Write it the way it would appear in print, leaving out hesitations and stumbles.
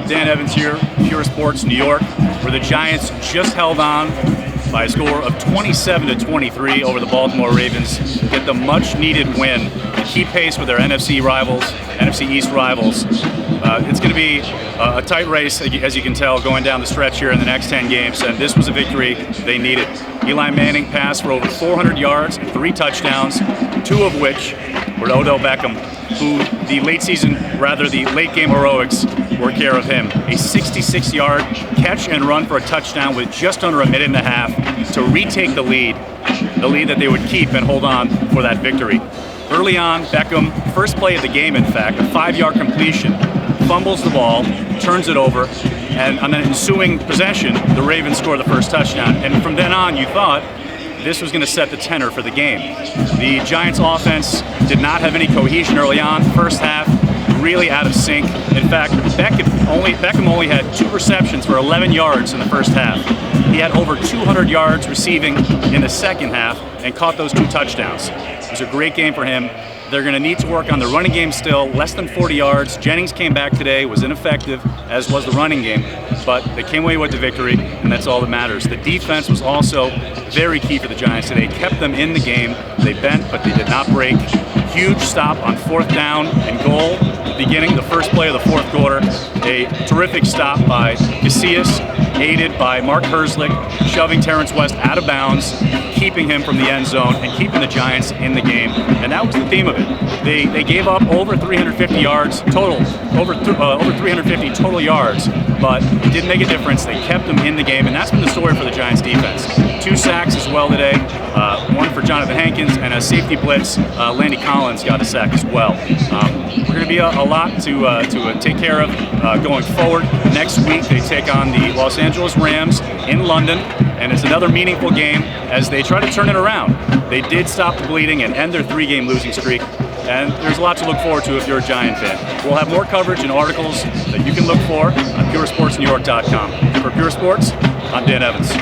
Dan Evans here, Pure Sports, New York, where the Giants just held on by a score of 27-23 over the Baltimore Ravens, get the much-needed win to keep pace with their NFC rivals, NFC East rivals. It's going to be a tight race, as you can tell, going down the stretch here in the next 10 games, and this was a victory they needed. Eli Manning passed for over 400 yards and 3 touchdowns, 2 of which were to Odell Beckham, who the late game heroics were care of him. A 66-yard catch and run for a touchdown with just under a minute and a half to retake the lead that they would keep and hold on for that victory. Early on, Beckham, first play of the game in fact, a 5-yard completion, fumbles the ball, turns it over, and on an ensuing possession, the Ravens score the first touchdown. And from then on, you thought this was going to set the tenor for the game. The Giants offense did not have any cohesion early on. First half, really out of sync. In fact, Beckham only had 2 receptions for 11 yards in the first half. He had over 200 yards receiving in the second half and caught those 2 touchdowns. It was a great game for him. They're going to need to work on the running game still, less than 40 yards. Jennings came back today, was ineffective, as was the running game, but they came away with the victory, and that's all that matters. The defense was also very key for the Giants today. Kept them in the game. They bent, but they did not break. Huge stop on 4th down and goal, beginning the first play of the 4th quarter. A terrific stop by Casillas, aided by Mark Herzlich, shoving Terrence West out of bounds, keeping him from the end zone and keeping the Giants in the game. And that was the theme of it. They gave up over 350 yards total, over 350 total yards, but it didn't make a difference. They kept them in the game, and that's been the story for the Giants defense. 2 sacks as well today, 1 for Jonathan Hankins, and a safety blitz. Landy Collins got a sack as well. We're going to be a lot to take care of going forward. Next week they take on the Los Angeles Rams in London, and it's another meaningful game as they try to turn it around. They did stop the bleeding and end their 3-game losing streak, and there's a lot to look forward to if you're a Giant fan. We'll have more coverage and articles that you can look for on PureSportsNewYork.com. For Pure Sports, I'm Dan Evans.